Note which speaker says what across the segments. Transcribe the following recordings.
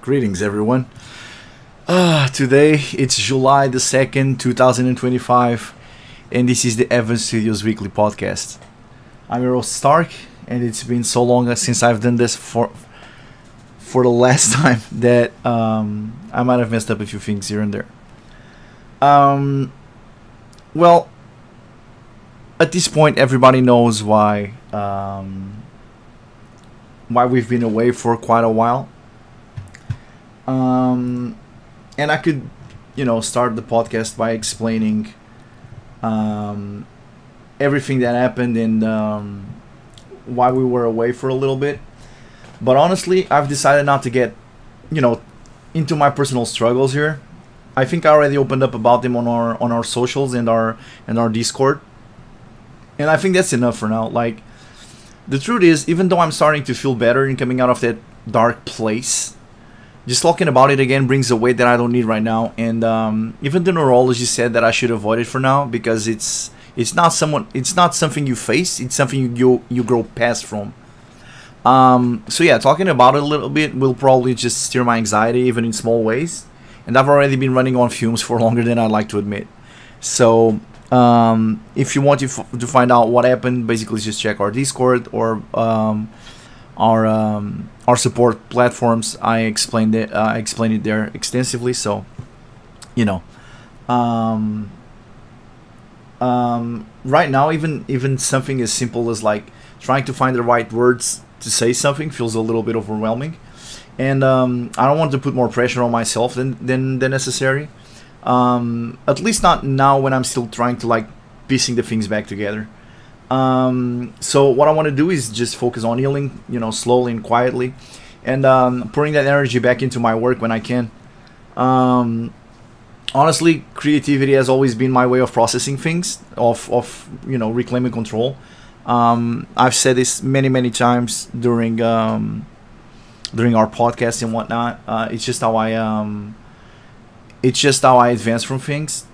Speaker 1: Greetings, everyone. Today it's July the 2nd, 2025, and this is the Evan Studios Weekly Podcast. I'm your host, Stark, and it's been so long since I've done this for the last time that I might have messed up a few things here and there. Well, at this point, everybody knows why we've been away for quite a while. And I could, start the podcast by explaining everything that happened and why we were away for a little bit. But honestly, I've decided not to get, into my personal struggles here. I think I already opened up about them on our socials and our Discord, and I think that's enough for now. Like, the truth is, even though I'm starting to feel better and coming out of that dark place, just talking about it again brings a weight that I don't need right now. And even the neurologist said that I should avoid it for now because it's not something you face. It's something you grow past from. So yeah, talking about it a little bit will probably just steer my anxiety even in small ways. And I've already been running on fumes for longer than I'd like to admit. So if you want to find out what happened, basically just check our Discord or our support platforms. I explained it there extensively. So, right now, even something as simple as like trying to find the right words to say something feels a little bit overwhelming, and I don't want to put more pressure on myself than necessary. At least not now when I'm still trying to like piecing the things back together. So what I want to do is just focus on healing, slowly and quietly, and pouring that energy back into my work when I can. Honestly, creativity has always been my way of processing things, of reclaiming control. I've said this many times during our podcast and whatnot. It's just how I advance from things.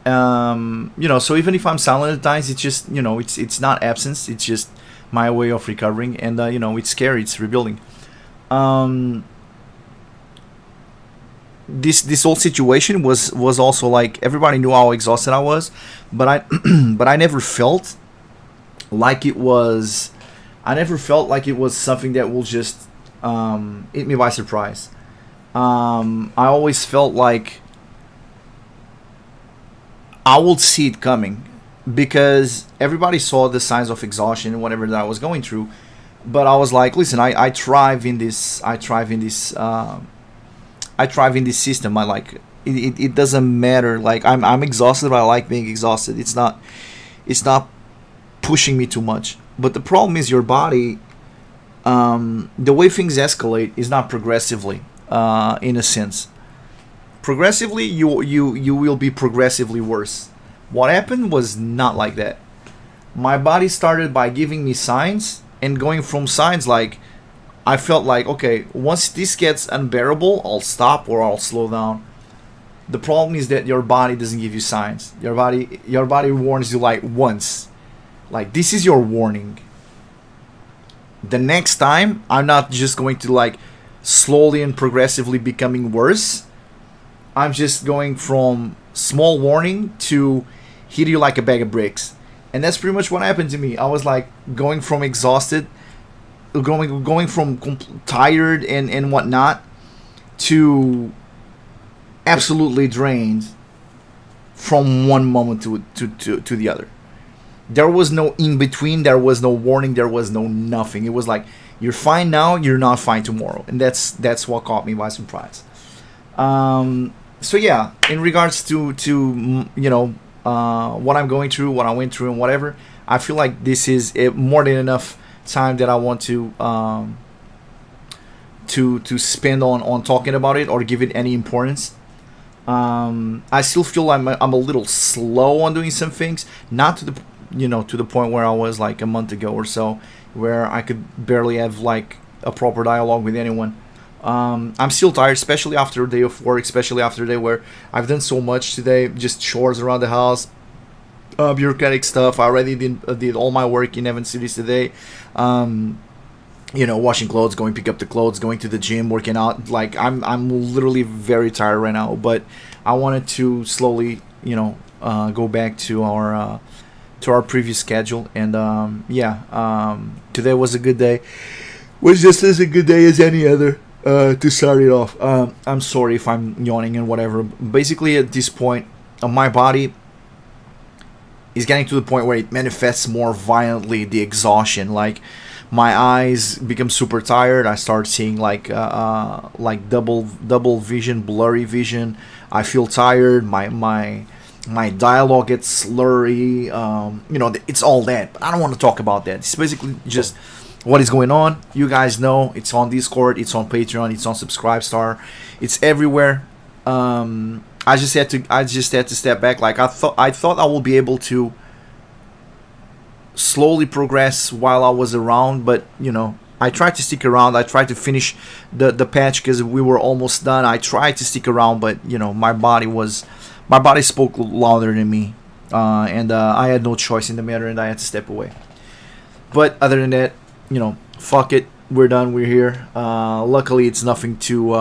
Speaker 1: So even if I'm silent at times, it's just, it's not absence. It's just my way of recovering, and it's scary. It's rebuilding. This whole situation was also like everybody knew how exhausted I was, but I never felt like it was. I never felt like it was something that will just hit me by surprise. I always felt like I would see it coming because everybody saw the signs of exhaustion and whatever that I was going through. But I was like, listen, I thrive in this. I thrive in this system. I like it. It doesn't matter. Like I'm exhausted, but I like being exhausted. It's not pushing me too much. But the problem is your body. The way things escalate is not progressively. In a sense. Progressively, you will be progressively worse. What happened was not like that. My body started by giving me signs, and going from signs like I felt like, okay, once this gets unbearable, I'll stop or I'll slow down. The problem is that your body doesn't give you signs. Your body warns you like once. Like, this is your warning. The next time, I'm not just going to like slowly and progressively becoming worse. I'm just going from small warning to hit you like a bag of bricks. And that's pretty much what happened to me. I was like going from exhausted, going from tired and whatnot to absolutely drained from one moment to the other. There was no in between, there was no warning, there was no nothing. It was like, you're fine now, you're not fine tomorrow. And that's what caught me by surprise. So yeah, in regards to what I'm going through, what I went through, and whatever, I feel like this is more than enough time that I want to spend on talking about it or give it any importance. I still feel I'm a little slow on doing some things, not to the point where I was like a month ago or so, where I could barely have like a proper dialogue with anyone. I'm still tired, especially after a day of work, especially after a day where I've done so much today, just chores around the house, bureaucratic stuff. I already did all my work in Evan Cities today. washing clothes, going pick up the clothes, going to the gym, working out. Like I'm literally very tired right now, but I wanted to slowly, go back to our previous schedule. And today was a good day. Was just as a good day as any other. To start it off, I'm sorry if I'm yawning and whatever. Basically, at this point, my body is getting to the point where it manifests more violently the exhaustion. Like my eyes become super tired. I start seeing like double vision, blurry vision. I feel tired. My dialogue gets slurry. It's all that. But I don't want to talk about that. It's basically just what is going on. You guys know it's on Discord, it's on Patreon, it's on Subscribestar, it's everywhere. I just had to step back. Like I thought I will be able to slowly progress while I was around, but I tried to stick around. I tried to finish the patch because we were almost done. I tried to stick around, but my body spoke louder than me, and I had no choice in the matter, and I had to step away. But other than that, fuck it. We're done. We're here. Luckily, it's nothing too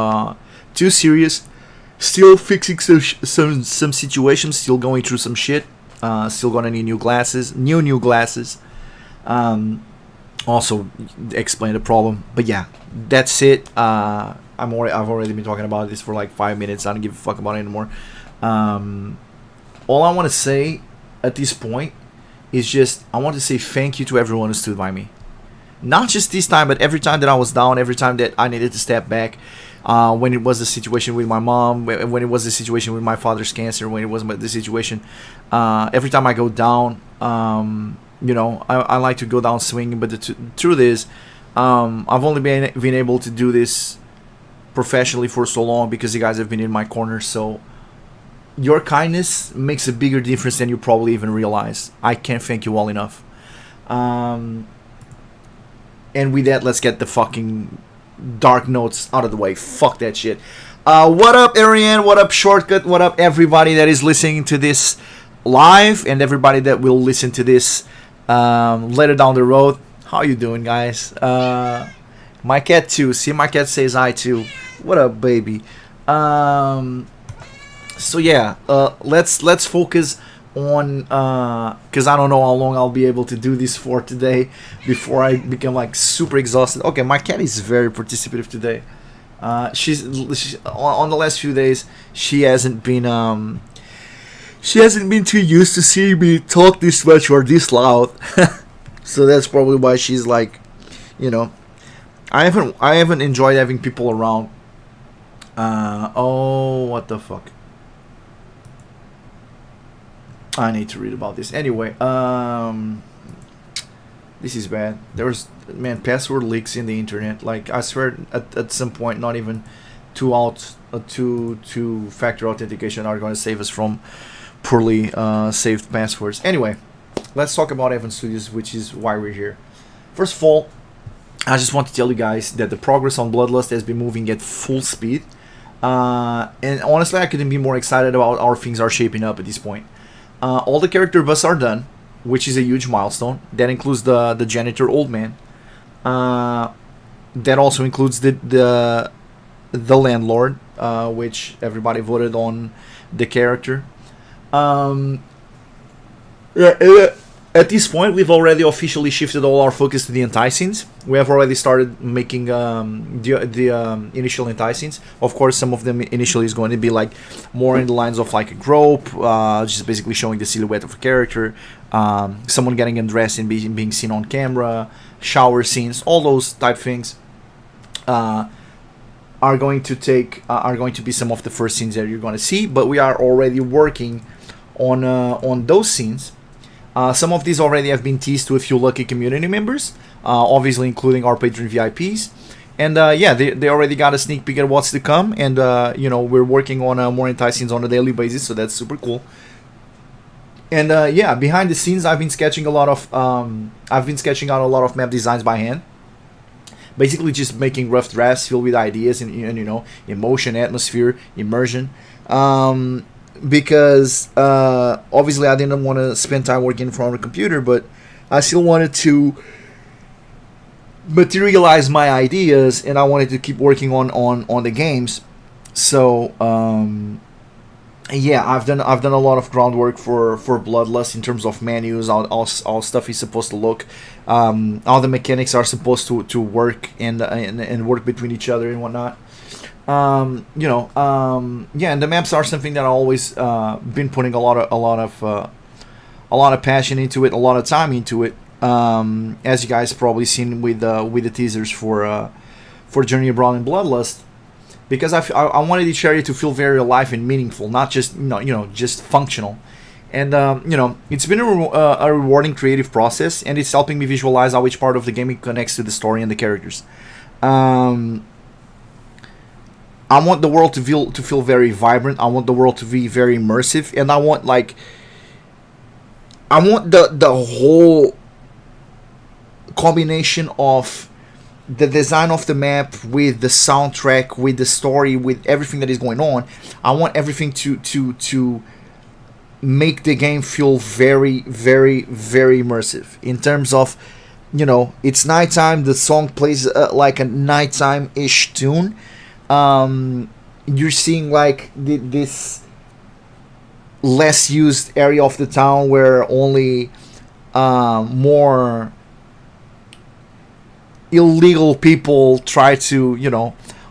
Speaker 1: serious. Still fixing some situations. Still going through some shit. Still gonna need new glasses. New glasses. Also, explain the problem. But yeah, that's it. I've already been talking about this for like 5 minutes. I don't give a fuck about it anymore. All I want to say at this point is just I want to say thank you to everyone who stood by me. Not just this time, but every time that I was down, every time that I needed to step back. When it was the situation with my mom, when it was the situation with my father's cancer, when it was the situation, every time I go down, I like to go down swinging. But the truth is, I've only been able to do this professionally for so long because you guys have been in my corner. So your kindness makes a bigger difference than you probably even realize. I can't thank you all enough. And with that, let's get the fucking dark notes out of the way. Fuck that shit. What up, Ariane? What up, Shortcut? What up, everybody that is listening to this live and everybody that will listen to this later down the road? How you doing, guys? My cat too. See, my cat says hi too. What up, baby? So yeah, let's focus on because I don't know how long I'll be able to do this for today before I become like super exhausted. Okay, my cat is very participative today. She's on the last few days she hasn't been too used to seeing me talk this much or this loud. So that's probably why she's like, I haven't enjoyed having people around. Oh, what the fuck. I need to read about this. Anyway, this is bad. There's, password leaks in the internet. Like, I swear at some point, not even two-factor authentication are going to save us from poorly saved passwords. Anyway, let's talk about Evan Studios, which is why we're here. First of all, I just want to tell you guys that the progress on Bloodlust has been moving at full speed. And honestly, I couldn't be more excited about how things are shaping up at this point. All the character busts are done, which is a huge milestone. That includes the janitor old man. That also includes the landlord, which everybody voted on the character. At this point, we've already officially shifted all our focus to the anti-scenes. We have already started making the initial anti-scenes. Of course, some of them initially is going to be like more in the lines of like a grope, just basically showing the silhouette of a character, someone getting undressed and being seen on camera, shower scenes, all those type things are going to be some of the first scenes that you're going to see. But we are already working on those scenes. Some of these already have been teased to a few lucky community members, obviously including our Patreon VIPs. And they already got a sneak peek at what's to come. And we're working on more anti-scenes on a daily basis, so that's super cool. And behind the scenes, I've been sketching out a lot of map designs by hand. Basically, just making rough drafts filled with ideas and emotion, atmosphere, immersion. Because obviously I didn't want to spend time working in front of a computer, but I still wanted to materialize my ideas, and I wanted to keep working on the games. So yeah, I've done a lot of groundwork for Bloodlust in terms of menus, all stuff is supposed to look, all the mechanics are supposed to work and work between each other and whatnot. Yeah, and the maps are something that I always been putting a lot of passion into it, a lot of time into it. As you guys probably seen with the teasers for Journey Abroad and Bloodlust, because I wanted each area to feel very alive and meaningful, not just just functional. And it's been a rewarding creative process, and it's helping me visualize how each part of the game connects to the story and the characters. I want the world to feel very vibrant. I want the world to be very immersive, and I want the whole combination of the design of the map with the soundtrack, with the story, with everything that is going on. I want everything to make the game feel very, very, very immersive. In terms of, it's nighttime. The song plays like a nighttime-ish tune. You're seeing like this less used area of the town where only more illegal people try to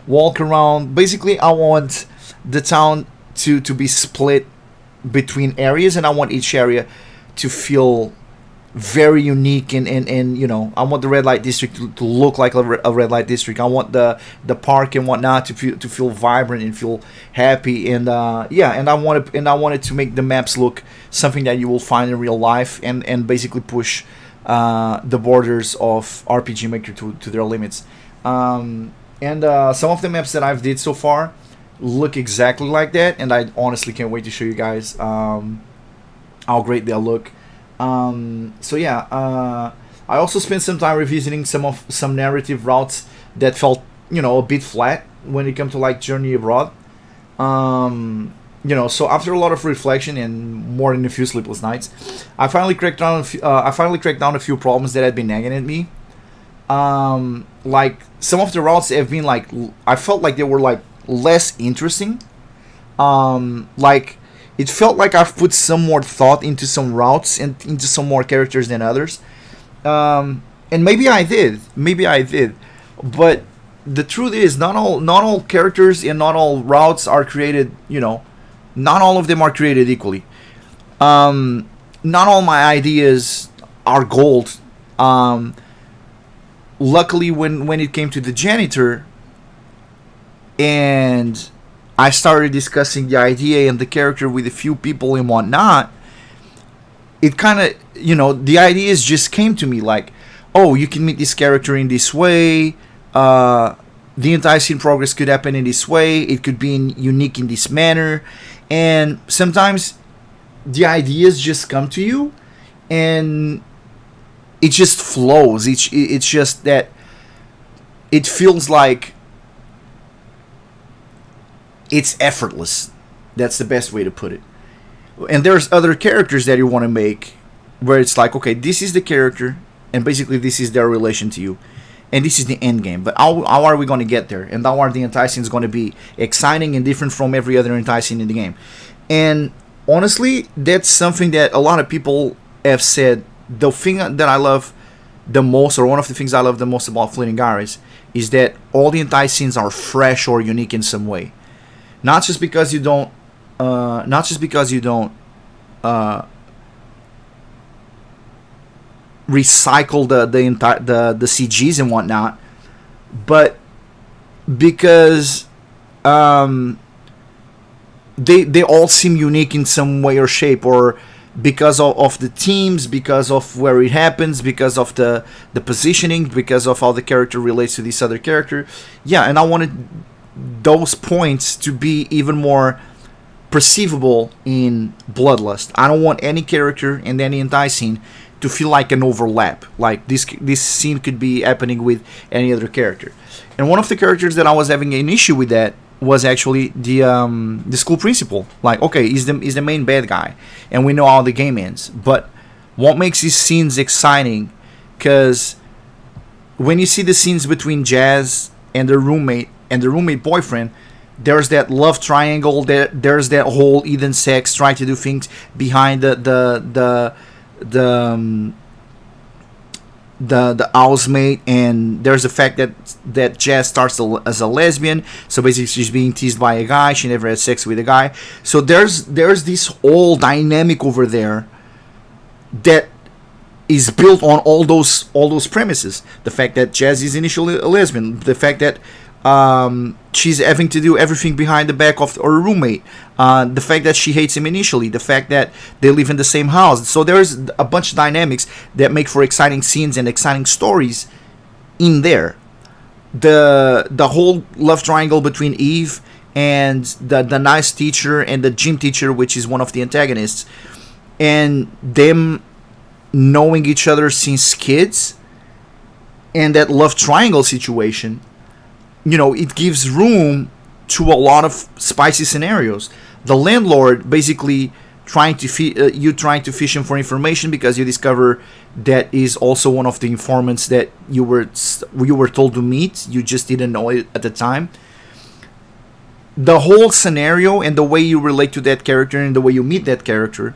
Speaker 1: walk around. Basically, I want the town to be split between areas, and I want each area to feel very unique, and I want the red light district to look like a red light district. I want the park and whatnot to feel vibrant and feel happy, and and I wanted to make the maps look something that you will find in real life, and basically push the borders of RPG Maker to their limits. Some of the maps that I've did so far look exactly like that, and I honestly can't wait to show you guys how great they'll look. I also spent some time revisiting some narrative routes that felt a bit flat when it comes to like Journey Abroad. So after a lot of reflection and more than a few sleepless nights, I finally cracked down a few problems that had been nagging at me. Like some of the routes have been like, I felt like they were like less interesting. Like it felt like I've put some more thought into some routes and into some more characters than others. And maybe I did, but the truth is not all characters and not all routes are created, not all of them are created equally. Not all my ideas are gold. Luckily, when it came to the janitor, and I started discussing the idea and the character with a few people and whatnot, it kind of, the ideas just came to me like, oh, you can meet this character in this way. The entire scene progress could happen in this way. It could be unique in this manner. And sometimes the ideas just come to you and it just flows. It's just that it feels like it's effortless. That's the best way to put it. And there's other characters that you want to make where it's like, okay, this is the character and basically this is their relation to you. And this is the end game. But how are we going to get there? And how are the anti-scenes going to be exciting and different from every other anti-scene in the game? And honestly, that's something that a lot of people have said. The thing that I love the most, or one of the things I love the most about Fleeting Gyres, is that all the anti-scenes are fresh or unique in some way. Not just because you don't recycle the CGs and whatnot, but because they all seem unique in some way or shape, or because of the teams, because of where it happens, because of the positioning, because of how the character relates to this other character. Yeah, and I wanted those points to be even more perceivable in Bloodlust. I don't want any character and any anti-scene to feel like an overlap. Like this scene could be happening with any other character. And one of the characters that I was having an issue with that was actually the school principal. Like, okay, he's the main bad guy, and we know how the game ends. But what makes these scenes exciting? Because when you see the scenes between Jazz and the roommate boyfriend, there's that love triangle. There's that whole Eden sex trying to do things behind the the housemate, and there's the fact that Jazz starts as a lesbian, so basically she's being teased by a guy, she never had sex with a guy, so there's this whole dynamic over there that is built on all those premises. The fact that Jazz is initially a lesbian, the fact that she's having to do everything behind the back of her roommate, the fact that she hates him initially, the fact that they live in the same house. So there's a bunch of dynamics that make for exciting scenes and exciting stories in there. The whole love triangle between Eve and the nice teacher and the gym teacher, which is one of the antagonists, and them knowing each other since kids, and that love triangle situation, it gives room to a lot of spicy scenarios. The landlord basically trying to fish him for information because you discover that is also one of the informants that you were told to meet. You just didn't know it at the time. The whole scenario and the way you relate to that character and the way you meet that character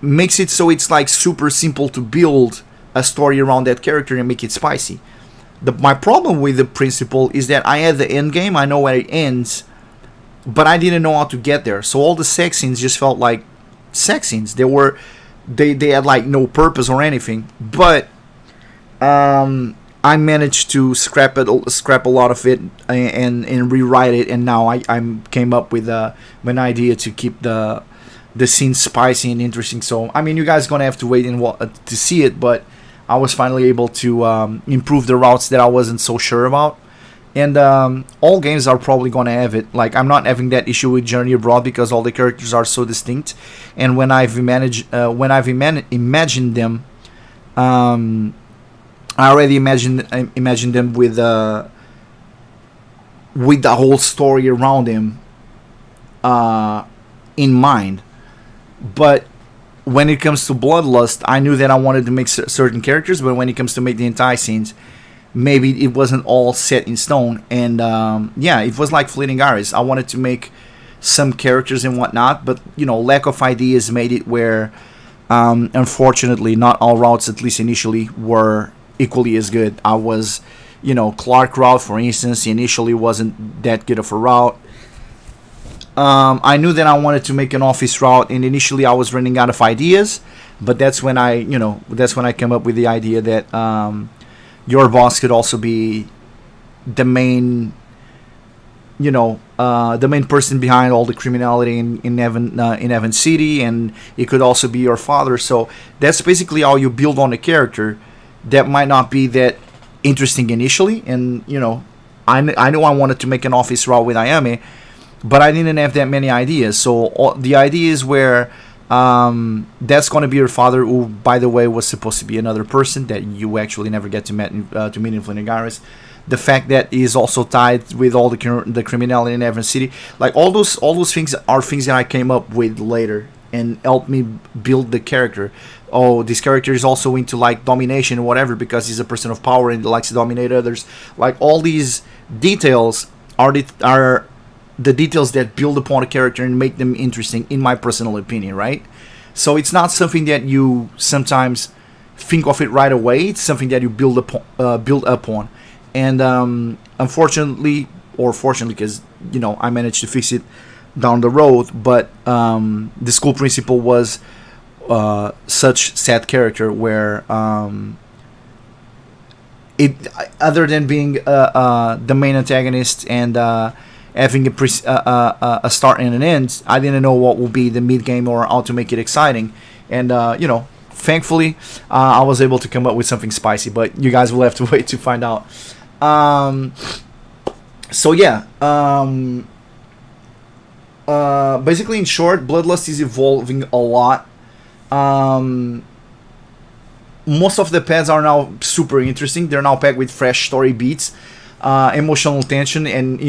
Speaker 1: makes it so it's like super simple to build a story around that character and make it spicy. My problem with the principle is that I had the end game, I know where it ends, but I didn't know how to get there. So all the sex scenes just felt like sex scenes. They had like no purpose or anything. But I managed to scrap a lot of it and rewrite it, and now I came up with an idea to keep the scene spicy and interesting. So I mean, you guys gonna have to wait to see it, but I was finally able to improve the routes that I wasn't so sure about. And all games are probably going to have it. Like, I'm not having that issue with Journey Abroad because all the characters are so distinct. And when I've imagined them, I already imagined them with the whole story around them in mind. But when it comes to Bloodlust, I knew that I wanted to make certain characters, but when it comes to make the entire scenes, maybe it wasn't all set in stone. And it was like Fleeting Iris. I wanted to make some characters and whatnot, but lack of ideas made it where, unfortunately, not all routes, at least initially, were equally as good. I was, Clark route, for instance, initially wasn't that good of a route. I knew that I wanted to make an office route, and initially I was running out of ideas, but that's when I came up with the idea that your boss could also be the main, the main person behind all the criminality in Evan City, and it could also be your father. So that's basically how you build on a character that might not be that interesting initially, and I knew I wanted to make an office route with Ayame, but I didn't have that many ideas. So the idea is where that's going to be your father, who, by the way, was supposed to be another person that you actually never get to meet in Fleeting Iris. The fact that he is also tied with all the criminality in Evan City, like all those things are things that I came up with later and helped me build the character. Oh, this character is also into like domination or whatever because he's a person of power and likes to dominate others. Like all these details are the details that build upon a character and make them interesting, in my personal opinion, right? So it's not something that you sometimes think of it right away. It's something that you build upon. And unfortunately, or fortunately, because I managed to fix it down the road, but the school principal was such sad character where it, other than being the main antagonist and having a start and an end, I didn't know what would be the mid game or how to make it exciting. And thankfully, I was able to come up with something spicy. But you guys will have to wait to find out. Basically, in short, Bloodlust is evolving a lot. Most of the pads are now super interesting. They're now packed with fresh story beats, emotional tension, and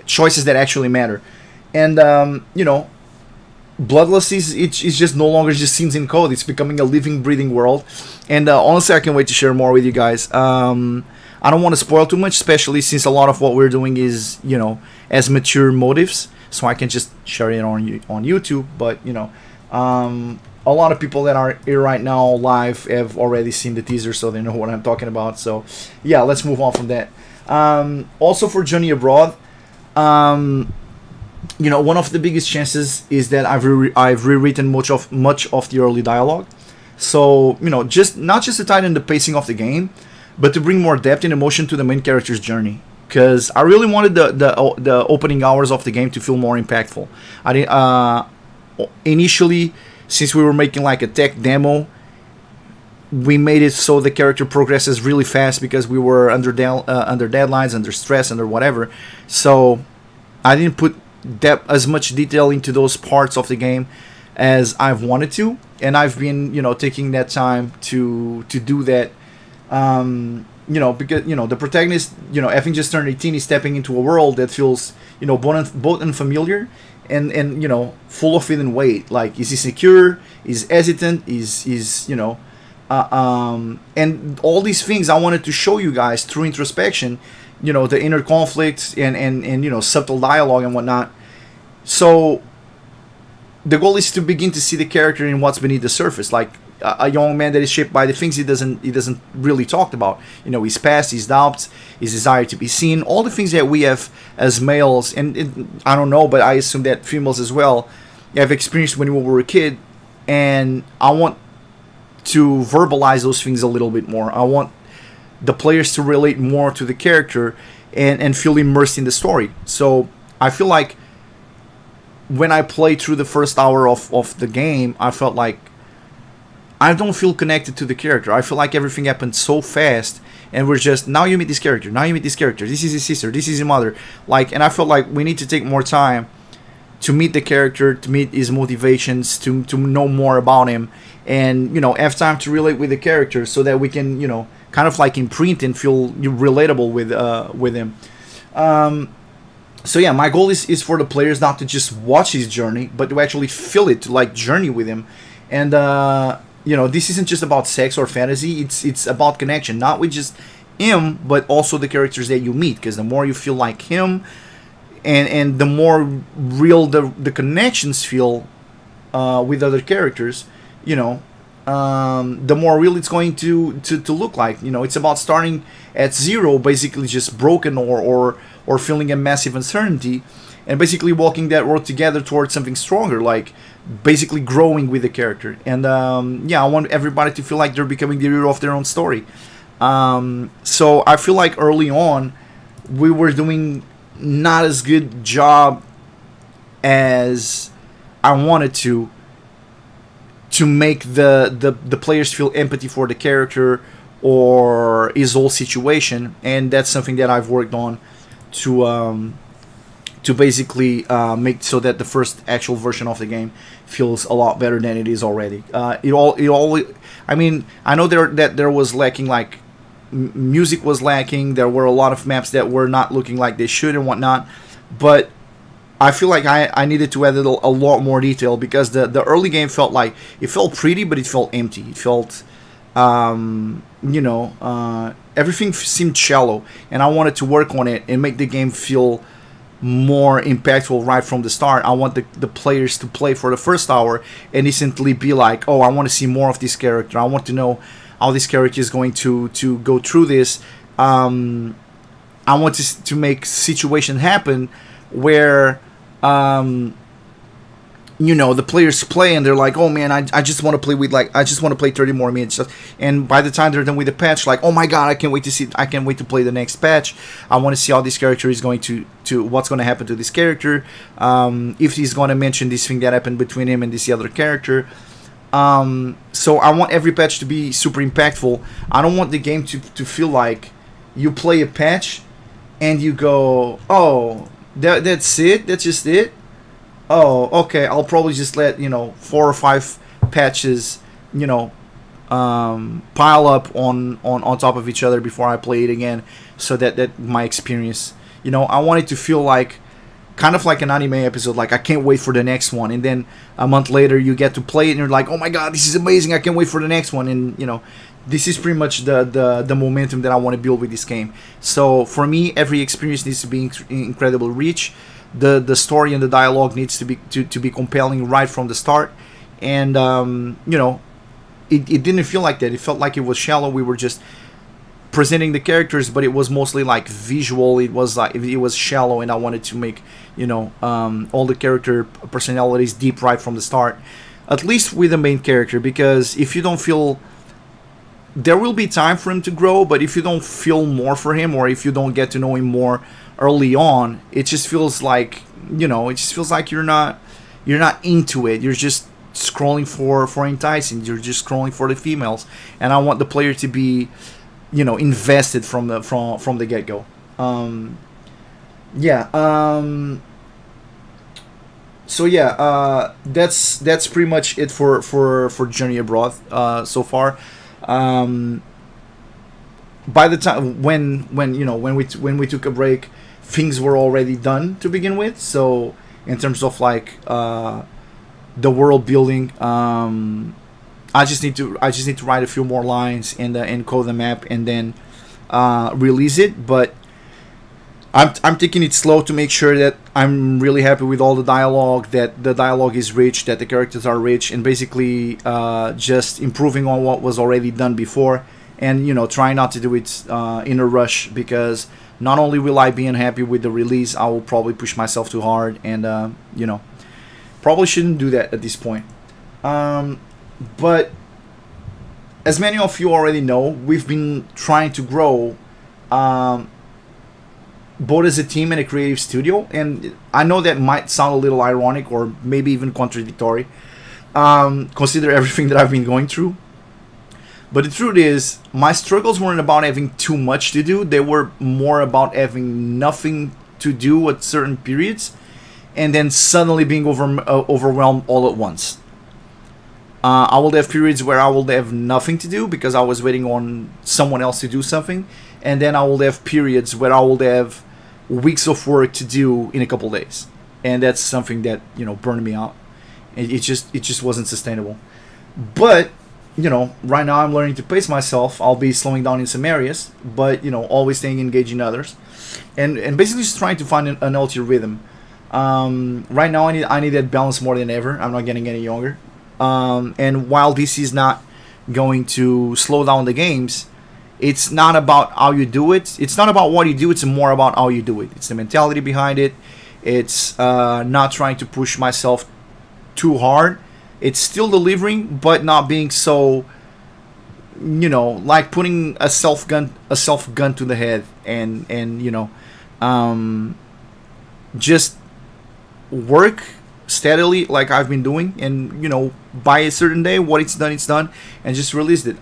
Speaker 1: choices that actually matter. And Bloodlust it's just no longer just scenes in code. It's becoming a living, breathing world. And honestly, I can't wait to share more with you guys. I don't want to spoil too much, especially since a lot of what we're doing is, as mature motives. So I can just share it on YouTube. But, a lot of people that are here right now live have already seen the teaser, so they know what I'm talking about. So, yeah, let's move on from that. Also for Journey Abroad, one of the biggest chances is that I've rewritten much of the early dialogue. So, just not just to tighten the pacing of the game, but to bring more depth and emotion to the main character's journey. Because I really wanted the opening hours of the game to feel more impactful. Initially, since we were making like a tech demo, we made it so the character progresses really fast because we were under deadlines, under stress, under whatever. So I didn't put as much detail into those parts of the game as I've wanted to, and I've been taking that time to do that. Because the protagonist, having just turned 18, is stepping into a world that feels both unfamiliar and full of hidden weight. Like, is he secure? Is hesitant? Is and all these things I wanted to show you guys through introspection, the inner conflicts and subtle dialogue and whatnot. So the goal is to begin to see the character in what's beneath the surface, like a young man that is shaped by the things he doesn't really talk about. His past, his doubts, his desire to be seen, all the things that we have as males, and I don't know, but I assume that females as well have experienced when we were a kid. And I want to verbalize those things a little bit more. I want the players to relate more to the character and feel immersed in the story. So I feel like when I played through the first hour of the game, I felt like I don't feel connected to the character. I feel like everything happened so fast, and we're just, now you meet this character, now you meet this character, this is his sister, this is his mother. And I felt like we need to take more time to meet the character, to meet his motivations, to know more about him, and have time to relate with the character so that we can kind of like imprint and feel relatable with him. So yeah, my goal is for the players not to just watch his journey, but to actually feel it, to like journey with him. And this isn't just about sex or fantasy. It's about connection, not with just him, but also the characters that you meet. Because the more you feel like him, and the more real the connections feel with other characters, the more real it's going to look like. It's about starting at zero, basically just broken or feeling a massive uncertainty, and basically walking that road together towards something stronger, like basically growing with the character. And I want everybody to feel like they're becoming the hero of their own story. So I feel like early on we were doing not as good job as I wanted to make the players feel empathy for the character or his whole situation. And that's something that I've worked on to basically make so that the first actual version of the game feels a lot better than it is already. I mean, I know there was lacking, like music was lacking. There were a lot of maps that were not looking like they should and whatnot, but I feel like I needed to add a lot more detail, because the early game felt like it felt pretty, but it felt empty. It felt everything seemed shallow, and I wanted to work on it and make the game feel more impactful right from the start. I want the players to play for the first hour and instantly be like, oh, I want to see more of this character. I want to know how this character is going to go through this. I want to make situation happen where the players play and they're like, oh man, I just want to play with, like, I just want to play 30 more minutes. And by the time they're done with the patch, like, oh my god, I can't wait to play the next patch. I want to see how this character is going to what's going to happen to this character. If he's going to mention this thing that happened between him and this other character. So I want every patch to be super impactful. I don't want the game to feel like you play a patch and you go, oh, that's it? That's just it? Oh, okay, I'll probably just let 4 or 5 patches pile up on top of each other before I play it again, so that my experience, I want it to feel like kind of like an anime episode. Like I can't wait for the next one, and then a month later you get to play it, and you're like, oh my god, this is amazing! I can't wait for the next one. And this is pretty much the momentum that I want to build with this game. So for me, every experience needs to be incredibly rich. The story and the dialogue needs to be compelling right from the start, and it didn't feel like that. It felt like it was shallow. We were just presenting the characters, but it was mostly like visual. It was shallow, and I wanted to make all the character personalities deep right from the start, at least with the main character, because if you don't feel, there will be time for him to grow, but if you don't feel more for him, or if you don't get to know him more early on, it just feels like you're not into it. You're just scrolling for enticing. You're just scrolling for the females, and I want the player to be invested from the get-go. That's pretty much it for Journey Abroad so far. By the time when we took a break, things were already done to begin with. So in terms of like the world building, I just need to write a few more lines and code the map, and then release it. But I'm taking it slow to make sure that I'm really happy with all the dialogue, that the dialogue is rich, that the characters are rich, and basically just improving on what was already done before, and trying not to do it in a rush, because not only will I be unhappy with the release, I will probably push myself too hard, and probably shouldn't do that at this point. But as many of you already know, we've been trying to grow both as a team and a creative studio, and I know that might sound a little ironic or maybe even contradictory, consider everything that I've been going through. But the truth is, my struggles weren't about having too much to do. They were more about having nothing to do at certain periods, and then suddenly being overwhelmed all at once. I will have periods where I will have nothing to do because I was waiting on someone else to do something, and then I will have periods where I will have weeks of work to do in a couple days, and that's something that burned me out. It just wasn't sustainable. But right now I'm learning to pace myself. I'll be slowing down in some areas, but always staying engaged in others, and basically just trying to find an healthy rhythm. Right now I need that balance more than ever. I'm not getting any younger, and while this is not going to slow down the games, it's not about how you do it. It's not about what you do. It's more about how you do it. It's the mentality behind it. It's not trying to push myself too hard. It's still delivering, but not being so, like putting a self gun to the head, and just work steadily like I've been doing, and by a certain day, what it's done, and just release it.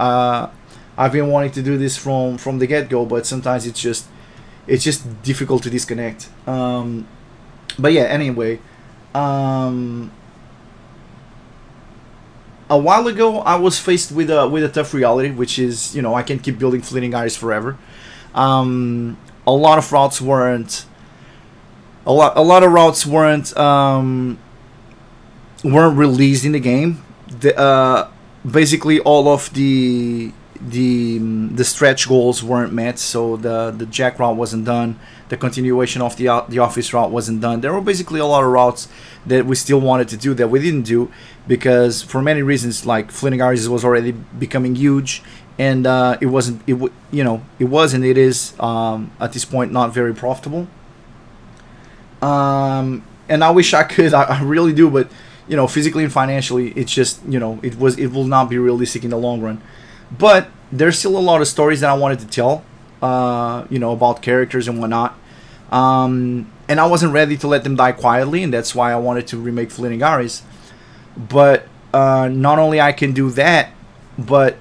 Speaker 1: I've been wanting to do this from the get-go, but sometimes it's just difficult to disconnect. But yeah, anyway, a while ago I was faced with a tough reality, which is I can't keep building Fleeting Eyes forever. A lot of routes weren't released in the game. Basically all of the stretch goals weren't met, so the Jack route wasn't done, the continuation of the office route wasn't done. There were basically a lot of routes that we still wanted to do that we didn't do, because for many reasons, like Fleeting Eyes was already becoming huge, and it was and it is at this point not very profitable. And I wish I could, I really do, but physically and financially, it's just it will not be realistic in the long run. But there's still a lot of stories that I wanted to tell, about characters and whatnot. And I wasn't ready to let them die quietly, and that's why I wanted to remake Fleeting Eyes. But not only I can do that, but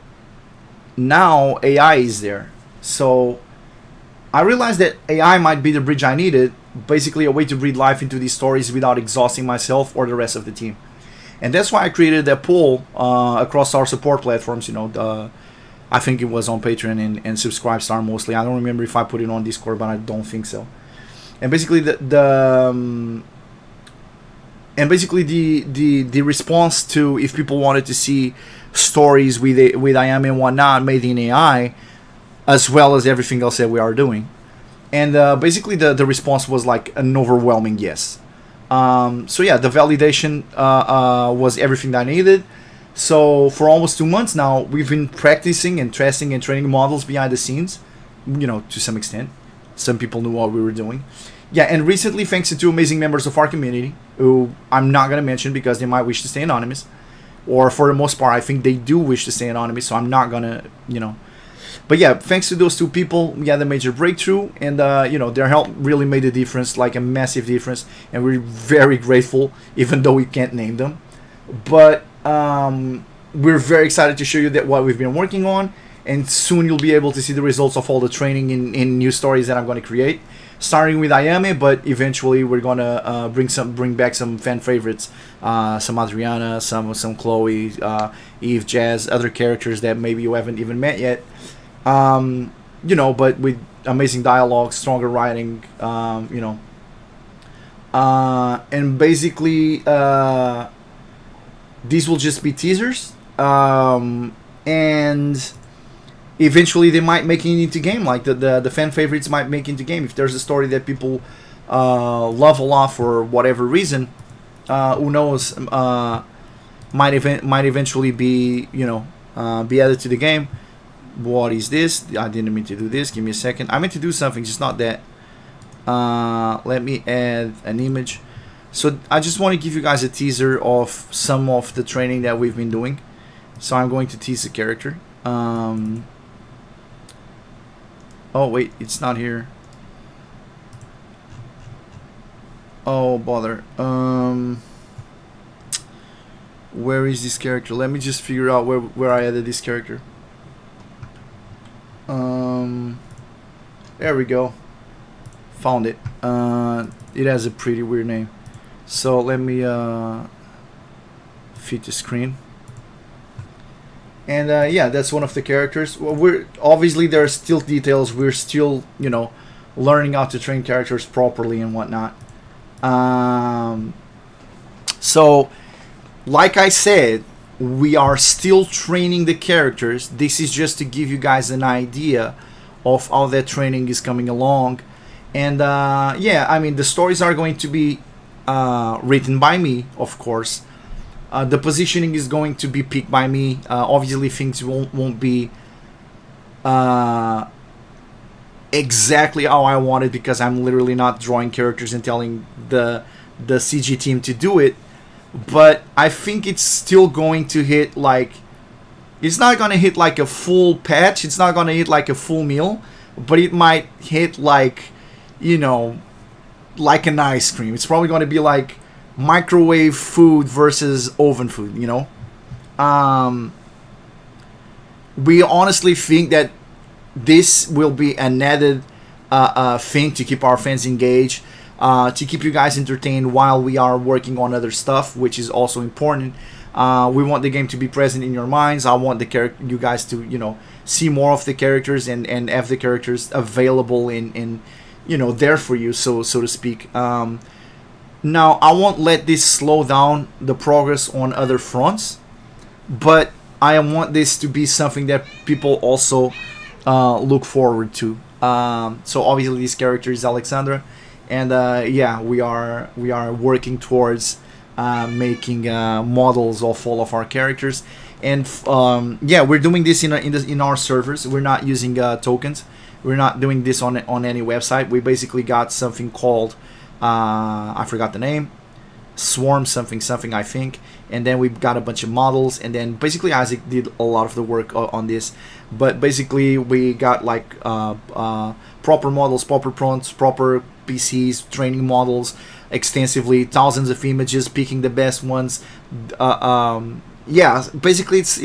Speaker 1: now AI is there. So I realized that AI might be the bridge I needed, basically a way to breathe life into these stories without exhausting myself or the rest of the team. And that's why I created that poll across our support platforms. I think it was on Patreon and Subscribestar mostly. I don't remember if I put it on Discord, but I don't think so. and basically the response to if people wanted to see stories with IAM and whatnot made in AI, as well as everything else that we are doing. And basically the response was like an overwhelming yes. So yeah, the validation was everything that I needed. So for almost 2 months now, we've been practicing and testing and training models behind the scenes, to some extent. Some people knew what we were doing. Yeah, and recently, thanks to two amazing members of our community, who I'm not going to mention because they might wish to stay anonymous, or for the most part, I think they do wish to stay anonymous, so I'm not going to, But yeah, thanks to those two people, we had a major breakthrough, and, their help really made a difference, like a massive difference, and we're very grateful, even though we can't name them. But we're very excited to show you that what we've been working on, and soon you'll be able to see the results of all the training in new stories that I'm going to create, starting with Ayame, but eventually we're going to bring back some fan favorites, some Adriana, some Chloe, Eve, Jazz, other characters that maybe you haven't even met yet, but with amazing dialogue, stronger writing, and basically these will just be teasers, and eventually they might make it into game, like the fan favorites might make it into game. If there's a story that people love a lot for whatever reason, who knows, might eventually be be added to the game. What is this? I didn't mean to do this. Give me a second. I meant to do something, just not that. Let me add an image. So I just want to give you guys a teaser of some of the training that we've been doing. So I'm going to tease the character. Oh wait, it's not here. Oh bother. Where is this character? Let me just figure out where I added this character. There we go. Found it. It has a pretty weird name. So let me fit the screen. And yeah, that's one of the characters. Well, we're obviously there are still details. We're still learning how to train characters properly and whatnot. So, like I said, we are still training the characters. This is just to give you guys an idea of how that training is coming along. And yeah, I mean the stories are going to be written by me, of course. The positioning is going to be picked by me. Obviously, things won't be exactly how I want it, because I'm literally not drawing characters and telling the CG team to do it. But I think it's still going to hit like... It's not going to hit like a full patch. It's not going to hit like a full meal. But it might hit like, like an ice cream. It's probably going to be like microwave food versus oven food, we honestly think that this will be an added thing to keep our fans engaged, to keep you guys entertained while we are working on other stuff, which is also important. We want the game to be present in your minds. I want you guys to see more of the characters and have the characters available in there for you, so to speak. Now, I won't let this slow down the progress on other fronts, but I want this to be something that people also look forward to. So obviously this character is Alexandra, and yeah, we are working towards making models of all of our characters, and yeah, we're doing this in our servers. We're not using tokens. We're not doing this on any website. We basically got something called I forgot the name, Swarm something I think, and then we've got a bunch of models, and then basically Isaac did a lot of the work on this, but basically we got like proper models, proper prompts, proper PCs, training models extensively, thousands of images, picking the best ones. Yeah, basically it's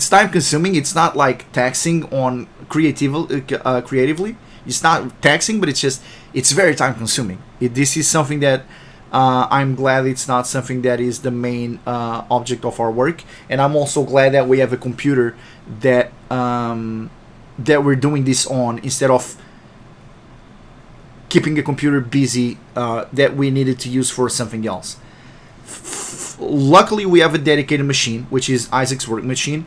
Speaker 1: time consuming. It's not like taxing on creatively. It's not taxing, but it's very time consuming. This is something that I'm glad it's not something that is the main object of our work, and I'm also glad that we have a computer that that we're doing this on, instead of keeping the computer busy that we needed to use for something else. Luckily, we have a dedicated machine, which is Isaac's work machine,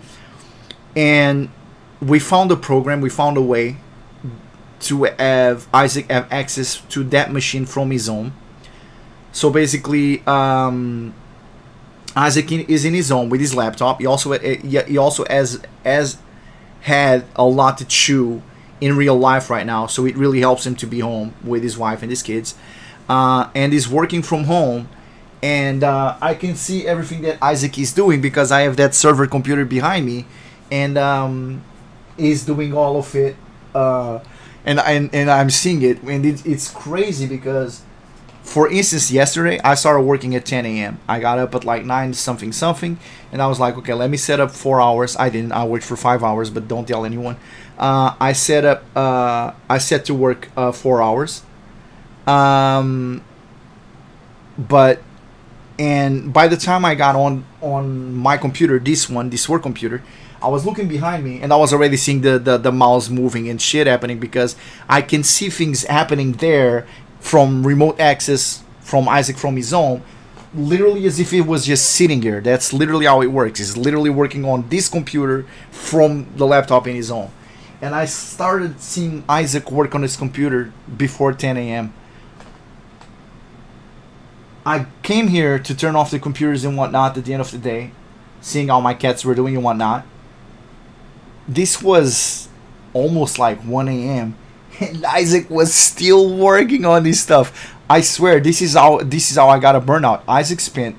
Speaker 1: and we found a program, we found a way to have Isaac have access to that machine from his home. So basically, Isaac is in his home with his laptop. He also has had a lot to chew in real life right now, so it really helps him to be home with his wife and his kids, and he's working from home. And I can see everything that Isaac is doing because I have that server computer behind me, and he's doing all of it, and I'm seeing it, and it's crazy because, for instance, yesterday I started working at 10 a.m. I got up at like 9 something, and I was like, okay, let me set up 4 hours. I didn't. I worked for 5 hours, but don't tell anyone. I set to work 4 hours, but. And by the time I got on my computer, this work computer, I was looking behind me and I was already seeing the mouse moving and shit happening because I can see things happening there from remote access from Isaac from his home, literally as if it was just sitting there. That's literally how it works. He's literally working on this computer from the laptop in his home. And I started seeing Isaac work on his computer before 10 a.m. I came here to turn off the computers and whatnot at the end of the day, seeing how my cats were doing and whatnot. This was almost like 1 a.m. and Isaac was still working on this stuff. I swear, this is how I got a burnout. Isaac spent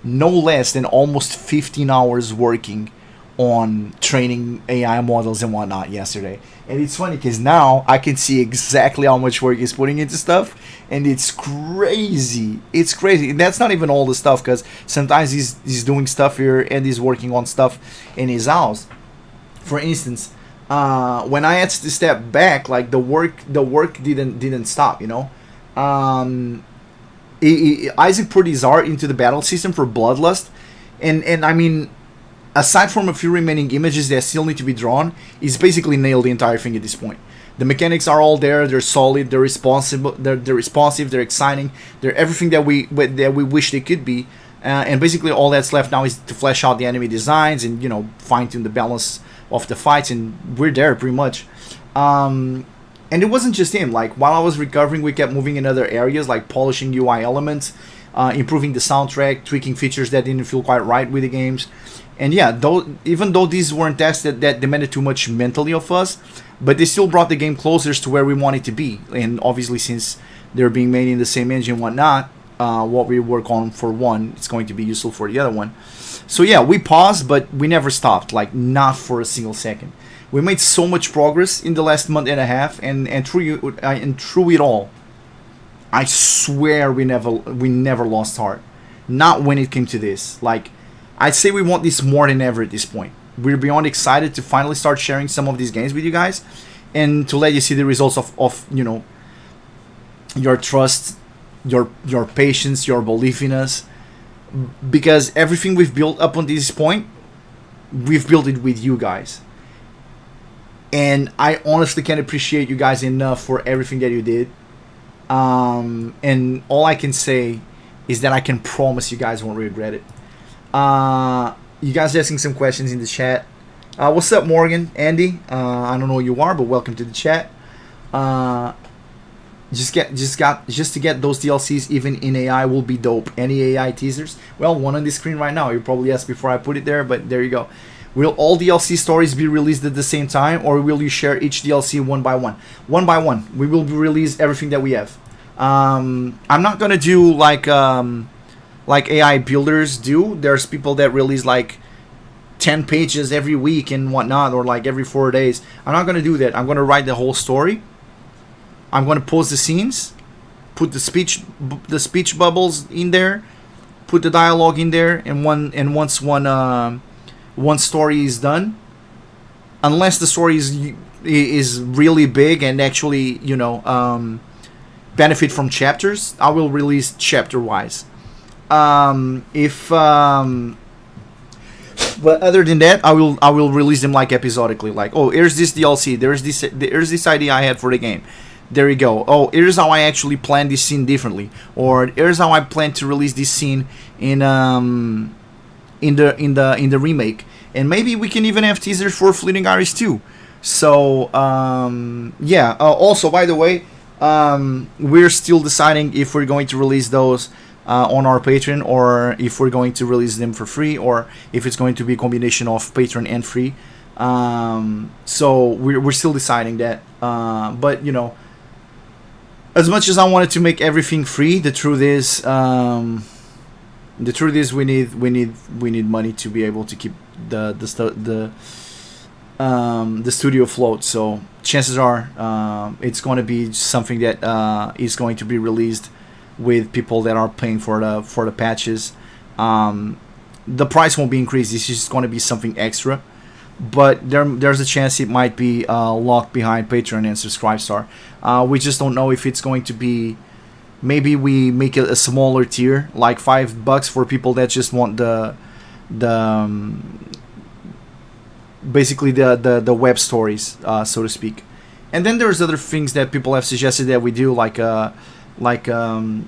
Speaker 1: no less than almost 15 hours working on training AI models and whatnot yesterday. And it's funny because now I can see exactly how much work he's putting into stuff, and it's crazy. It's crazy. And that's not even all the stuff, because sometimes he's doing stuff here and he's working on stuff in his house. For instance, when I had to step back, like the work didn't stop. You know, Isaac put his art into the battle system for Bloodlust, and I mean, aside from a few remaining images that still need to be drawn, he's basically nailed the entire thing at this point. The mechanics are all there. They're solid. They're responsive. They're responsive. They're exciting. They're everything that we wish they could be. And basically, all that's left now is to flesh out the enemy designs and, you know, fine tune the balance of the fights. And we're there pretty much. And it wasn't just him. Like, while I was recovering, we kept moving in other areas, like polishing UI elements, improving the soundtrack, tweaking features that didn't feel quite right with the games. And yeah, even though these weren't tasks that demanded too much mentally of us, but they still brought the game closer to where we want it to be. And obviously, since they're being made in the same engine and whatnot, what we work on for one, it's going to be useful for the other one. So yeah, we paused, but we never stopped, like not for a single second. We made so much progress in the last month and a half, and through it all, I swear we never lost heart. Not when it came to this. Like, I'd say we want this more than ever at this point. We're beyond excited to finally start sharing some of these games with you guys, and to let you see the results of you know, your trust, your patience, your belief in us. Because everything we've built up on this point, we've built it with you guys. And I honestly can't appreciate you guys enough for everything that you did. And all I can say is that I can promise you guys won't regret it. You guys are asking some questions in the chat. What's up, Morgan? Andy? I don't know who you are, but welcome to the chat. Just to get those DLCs even in AI will be dope. Any AI teasers? Well, one on the screen right now. You probably asked before I put it there, but there you go. Will all DLC stories be released at the same time, or will you share each DLC one by one? One by one. We will release everything that we have. I'm not gonna do like AI builders do. There's people that release like 10 pages every week and whatnot, or like every 4 days. I'm not gonna do that. I'm gonna write the whole story. I'm gonna post the scenes, put the speech bubbles in there, put the dialogue in there, and once one story is done, unless the story is really big and actually, you know, benefit from chapters, I will release chapter wise. But other than that, I will release them like episodically. Like, oh, here's this DLC. There's this idea I had for the game. there you go. Oh, here's how I actually plan this scene differently, or here's how I plan to release this scene in the remake. And maybe we can even have teasers for Fleeting Iris too. So yeah. Also, by the way, we're still deciding if we're going to release those on our Patreon, or if we're going to release them for free, or if it's going to be a combination of Patreon and free. So we're still deciding that. But you know, as much as I wanted to make everything free, the truth is we need money to be able to keep the studio afloat. So chances are it's going to be something that is going to be released with people that are paying for the patches. The price won't be increased. This is just going to be something extra, but there's a chance it might be locked behind Patreon and Subscribestar. We just don't know if it's going to be. Maybe we make it a smaller tier, like $5 for people that just want the basically the web stories, so to speak. And then there's other things that people have suggested that we do, like a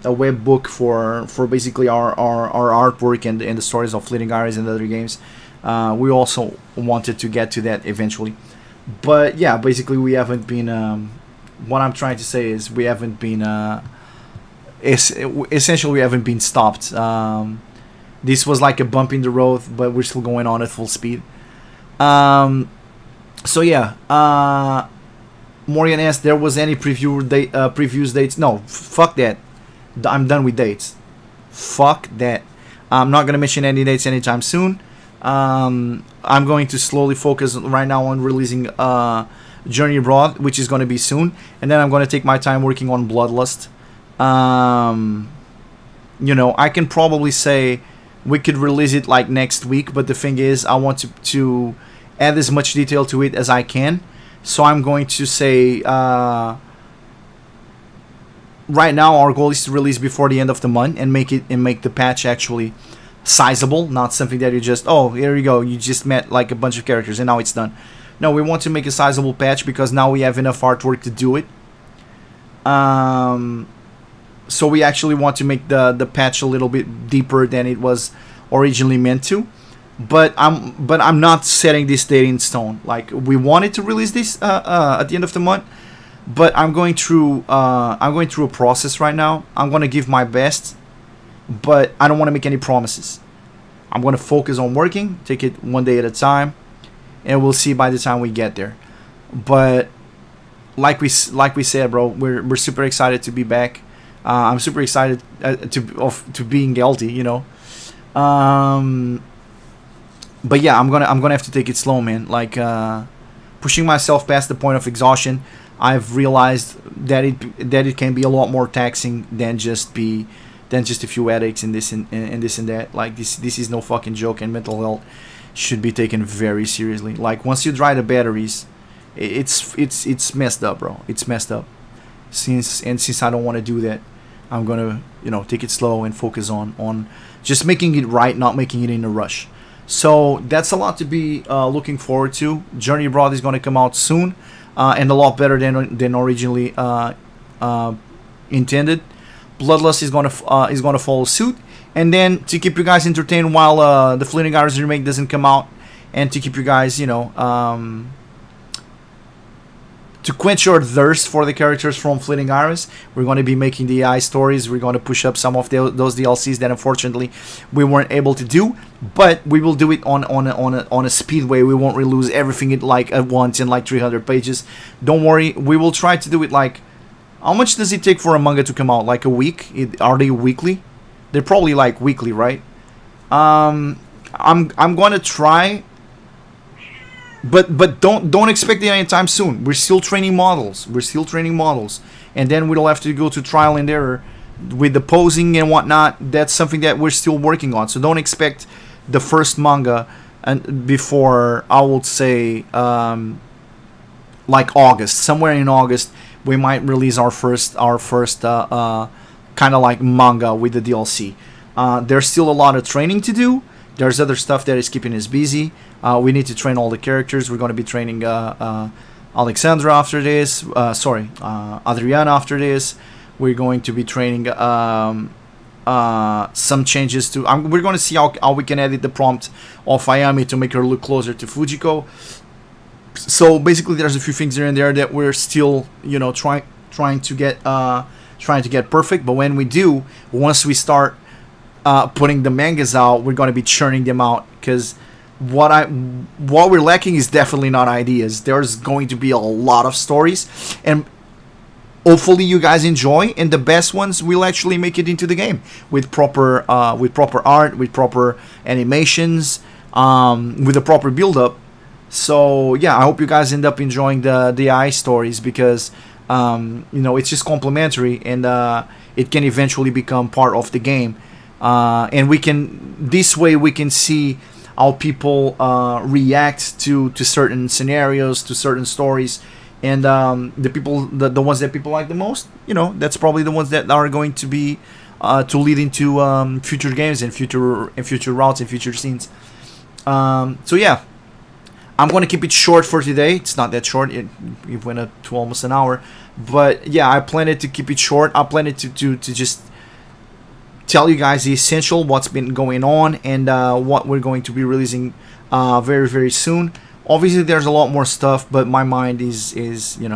Speaker 1: web book for basically our artwork and the stories of Fleeting Iris and other games. We also wanted to get to that eventually, but yeah, basically we haven't been. What I'm trying to say is we haven't been. Essentially, we haven't been stopped. This was like a bump in the road, but we're still going on at full speed. So yeah. Morgan asked, there was any previews dates? No, fuck that. I'm done with dates. Fuck that. I'm not gonna mention any dates anytime soon. I'm going to slowly focus right now on releasing Journey Abroad, which is going to be soon, and then I'm going to take my time working on Bloodlust. You know, I can probably say we could release it like next week, but the thing is, I want to add as much detail to it as I can. So I'm going to say right now our goal is to release before the end of the month and make the patch actually sizable, not something that you just, oh, here you go, you just met like a bunch of characters and now it's done. No, we want to make a sizable patch because now we have enough artwork to do it. So we actually want to make the patch a little bit deeper than it was originally meant to. But I'm not setting this date in stone. Like, we wanted to release this at the end of the month, but I'm going through a process right now. I'm going to give my best, but I don't want to make any promises. I'm going to focus on working, take it one day at a time, and we'll see by the time we get there. But like we said, bro, we're super excited to be back. I'm super excited to being guilty, you know. But yeah, I'm gonna have to take it slow, man. Like pushing myself past the point of exhaustion. I've realized that it can be a lot more taxing than just a few headaches and this and this and that. Like this is no fucking joke, and mental health should be taken very seriously. Like, once you dry the batteries, it's messed up, bro. It's messed up. Since I don't want to do that, I'm gonna take it slow and focus on just making it right, not making it in a rush. So that's a lot to be looking forward to. Journey Abroad is going to come out soon, and a lot better than originally intended. Bloodlust is going to follow suit, and then to keep you guys entertained while the Fleeting Iris remake doesn't come out, and to keep you guys to quench your thirst for the characters from Fleeting Iris, we're going to be making the AI stories. We're going to push up some of those DLCs that unfortunately we weren't able to do, but we will do it on a speedway. We won't lose everything at once in like 300 pages. Don't worry, we will try to do it like. How much does it take for a manga to come out? Like a week? Are they weekly? They're probably like weekly, right? I'm going to try. But don't expect it anytime soon. We're still training models. And then we'll have to go to trial and error with the posing and whatnot. That's something that we're still working on. So don't expect the first manga before, I would say, like August. Somewhere in August, we might release our first kind of like manga with the DLC. There's still a lot of training to do. There's other stuff that is keeping us busy. We need to train all the characters. We're going to be training Alexandra after this. Adriana after this. We're going to be training some changes to. We're going to see how we can edit the prompt of Ayami to make her look closer to Fujiko. So basically, there's a few things here and there that we're still, trying to get perfect. But when we do, once we start putting the mangas out, we're going to be churning them out, because what we're lacking is definitely not ideas. There's going to be a lot of stories, and hopefully you guys enjoy, and the best ones will actually make it into the game with proper art, with proper animations, with a proper build up. So yeah, I hope you guys end up enjoying the AI stories, because it's just complementary, and it can eventually become part of the game, and we can see how people react to certain scenarios, to certain stories, and the ones that people like the most, that's probably the ones that are going to be to lead into future games and future routes and future scenes. So yeah, I'm going to keep it short for today. It's not that short. It went up to almost an hour. But yeah, I planned to keep it short. I planned to just tell you guys the essential, what's been going on, and what we're going to be releasing very, very soon. Obviously, there's a lot more stuff, but my mind is we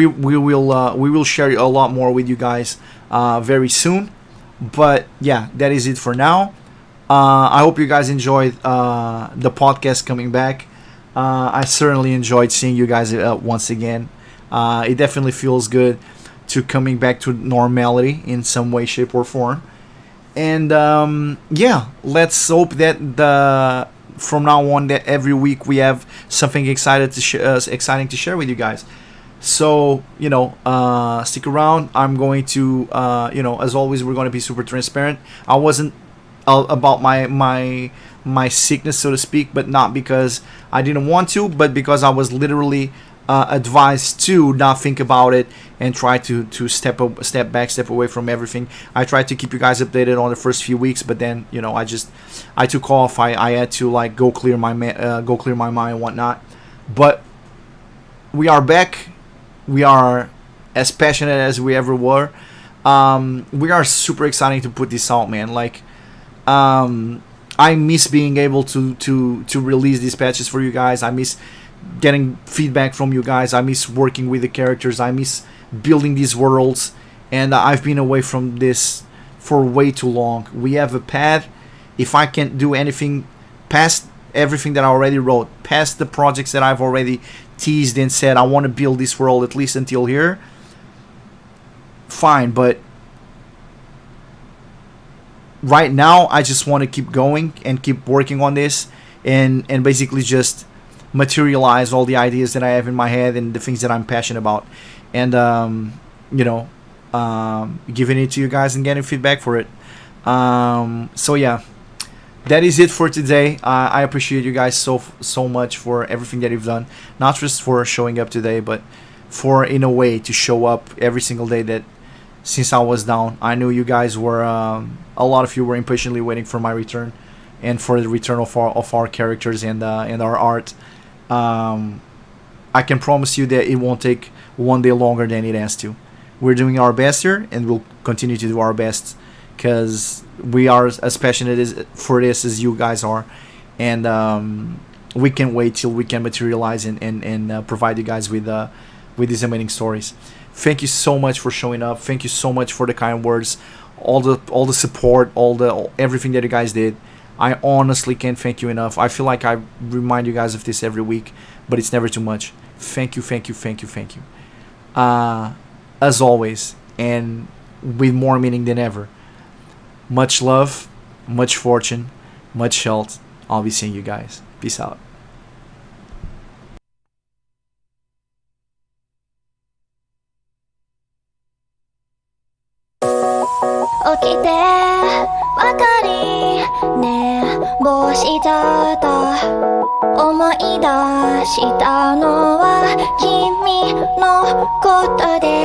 Speaker 1: will share a lot more with you guys very soon. But yeah, that is it for now. I hope you guys enjoyed the podcast coming back. I certainly enjoyed seeing you guys once again. It definitely feels good to coming back to normality in some way, shape, or form. And yeah, let's hope that from now on, that every week we have something exciting to share with you guys. So stick around. I'm going to as always, we're going to be super transparent. I wasn't about my sickness, so to speak, but not because I didn't want to, but because I was literally advised to not think about it and try to step back, step away from everything. I tried to keep you guys updated on the first few weeks, but then I took off. I had to go clear my mind and whatnot. But we are back. We are as passionate as we ever were. We are super excited to put this out, man. I miss being able to release these patches for you guys. I miss getting feedback from you guys. I miss working with the characters. I miss building these worlds, and I've been away from this for way too long. We have a path. If I can't do anything past everything that I already wrote, past the projects that I've already teased and said I want to build this world at least until here, fine. But right now I just want to keep going and keep working on this, and basically just materialize all the ideas that I have in my head and the things that I'm passionate about, and giving it to you guys and getting feedback for it. So yeah, that is it for today. I appreciate you guys so much for everything that you've done, not just for showing up today, but for, in a way, to show up every single day that since I was down. I knew you guys were a lot of you were impatiently waiting for my return and for the return of our characters and our art. I can promise you that it won't take one day longer than it has to. We're doing our best here, and we'll continue to do our best, because we are as passionate for this as you guys are, and we can't wait till we can materialize and provide you guys with these amazing stories. Thank you so much for showing up. Thank you so much for the kind words, all the support, everything that you guys did. I honestly can't thank you enough. I feel like I remind you guys of this every week, but it's never too much. Thank you, thank you, thank you, thank you. As always, and with more meaning than ever, much love, much fortune, much health. I'll be seeing you guys. Peace out.
Speaker 2: Okite, wakari, ne, bo shitata. Omoi dashita no wa kimi no koto de.